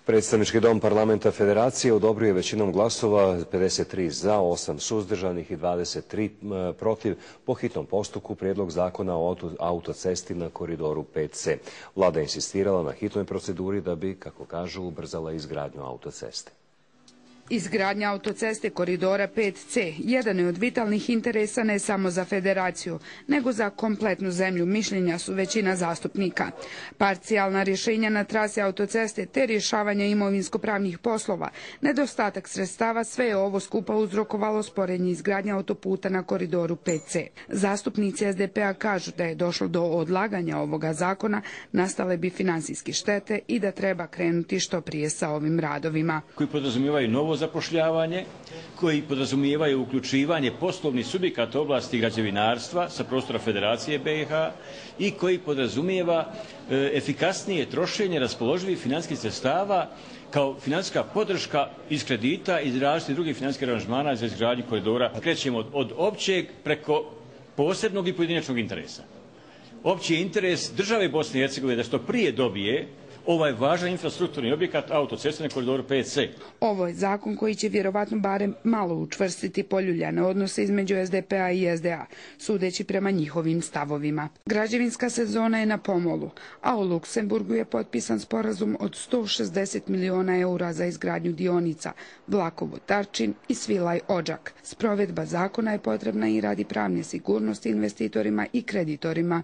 Predstavnički dom parlamenta Federacije odobrio je većinom glasova 53 za, 8 suzdržanih i 23 protiv po hitnom postupku prijedlog zakona o autocesti na koridoru 5C. Vlada je insistirala na hitnoj proceduri da bi, kako kažu, ubrzala izgradnju autoceste. Izgradnja autoceste koridora 5C jedan je od vitalnih interesa ne samo za Federaciju, nego za kompletnu zemlju, mišljenja su većina zastupnika. Parcijalna rješenja na trasi autoceste te rješavanje imovinsko-pravnih poslova, nedostatak sredstava, sve je ovo skupa uzrokovalo sporenje izgradnje autoputa na koridoru 5C. Zastupnici SDP-a kažu da je došlo do odlaganja ovoga zakona, nastale bi financijske štete i da treba krenuti što prije sa ovim radovima. Koji podrazumijevaju novo zapošljavanje, koji podrazumijevaju uključivanje poslovnih subjekata oblasti građevinarstva sa prostora Federacije BiH i koji podrazumijeva efikasnije trošenje raspoloživih financijskih sredstava kao financijska podrška iz kredita i različitih drugih financijskih aranžmana za izgradnju koridora. Krećemo od općeg preko posebnog i pojedinačnog interesa. Opći je interes države Bosne i Hercegovine da što prije dobije ovaj važan infrastrukturni objekat autoceste na koridoru 5C. Ovo je zakon koji će vjerovatno barem malo učvrstiti poljuljane odnose između SDP-a i SDA, sudeći prema njihovim stavovima. Građevinska sezona je na pomolu, a u Luksemburgu je potpisan sporazum od 160 miliona eura za izgradnju dionica Vlakovo-Tarčin i Svilaj-Odžak. Sprovedba zakona je potrebna i radi pravne sigurnosti investitorima i kreditorima.